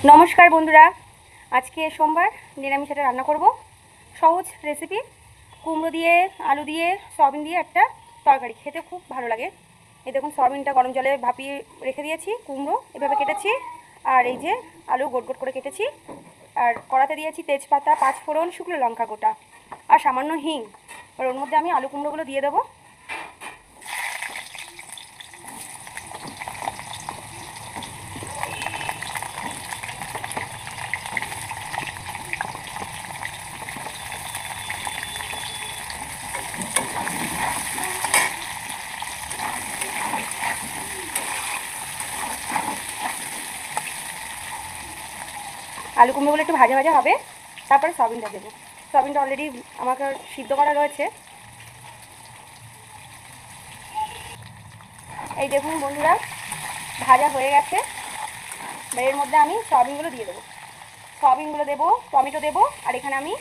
নমস্কার বন্ধুরা, আজকে সোমবার নিরামিষ একটা রান্না করব। সহজ রেসিপি, কুমড়ো দিয়ে আলু দিয়ে সয়াবিন দিয়ে একটা তরকারি, খেতে খুব ভালো লাগে। এই দেখুন, সয়াবিনটা গরম জলে ভাপিয়ে রেখে দিয়েছি, কুমড়ো এভাবে কেটেছি, আর এই যে আলু গোট গোট করে কেটেছি, আর কড়াতে দিয়েছি তেজপাতা, পাঁচফোড়ন, শুকনো লঙ্কা গোটা আর সামান্য হিং। আর ওর মধ্যে আমি আলু কুমড়োগুলো দিয়ে দেবো। আলু কুমড়োগুলো একটু ভাজা ভাজা হবে, তারপরে সয়াবিনটা দেবো। সয়াবিনটা অলরেডি আমাকে সিদ্ধ করা রয়েছে। এই দেখুন বন্ধুরা, ভাজা হয়ে গেছে। এর মধ্যে আমি সয়াবিনগুলো দিয়ে দেবো। সয়াবিনগুলো দেবো, টমেটো দেবো, আর এখানে আমি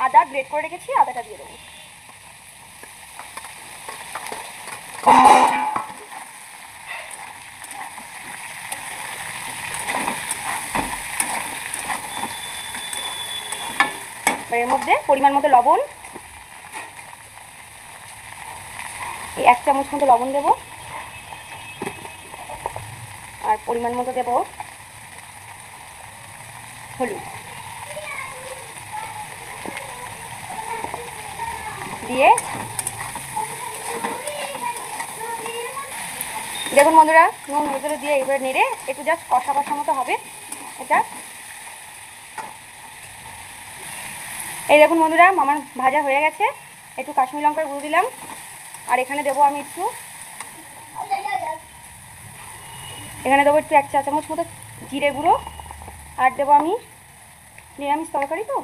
আদা গ্রেট করে রেখেছি, আদাটা দিয়ে দেবো। এর মধ্যে পরিমাণ মতো লবণ, এই 1 চামচ মতো লবণ দেবো, আর পরিমাণ মতো দেবো হলুদ দিয়ে। দেখুন বন্ধুরা, নুন হলুদ দিয়ে এবার নেড়ে একটু জাস্ট কষা কষা মতো হবে এটা। এই দেখুন বন্ধুরা, আমার ভাজা হয়ে গেছে। একটু কাশ্মীরি লঙ্কার গুঁড়ো দিলাম, আর এখানে দেবো আমি একটু 1 চা চামচ মতো জিরে গুঁড়ো, আর দেবো আমি নিরামিষ তরকারি তো,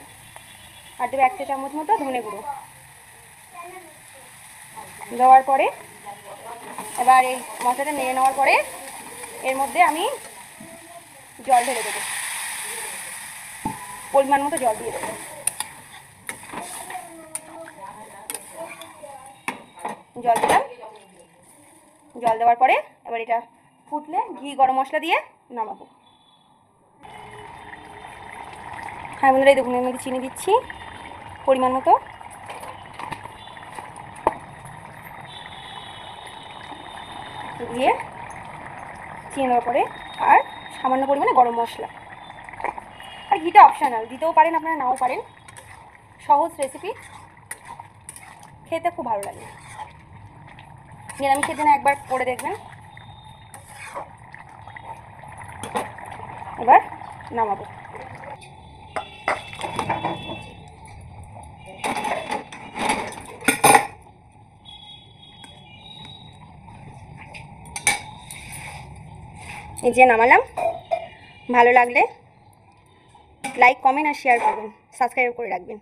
আর দেবো 1 চা চামচ মতো ধনে গুঁড়ো। দেওয়ার পরে এবার এই মশলাটা নেড়ে নেওয়ার পরে এর মধ্যে আমি জল ঢেলে দেবো, পরিমাণ মতো জল দিয়ে দেবো। জল দিলাম, জল দেওয়ার পরে এবার এটা ফুটলে ঘি গরম মশলা দিয়ে নামাবো। হ্যাঁ বন্ধুরা, এই দেখুন, এর মধ্যে চিনি দিচ্ছি পরিমাণ মতো, দিয়ে চিনি দেওয়ার পরে আর সামান্য পরিমাণে গরম মশলা। আর ঘিটা অপশনাল, দিতেও পারেন আপনারা, নাও পারেন। সহজ রেসিপি, খেতে খুব ভালো লাগে। নিরামিষের জন্য একবার করে দেখবেন। এবার নামাবো। এই যে নামালাম। ভালো লাগলে লাইক, কমেন্ট আর শেয়ার করবেন, সাবস্ক্রাইব করে রাখবেন।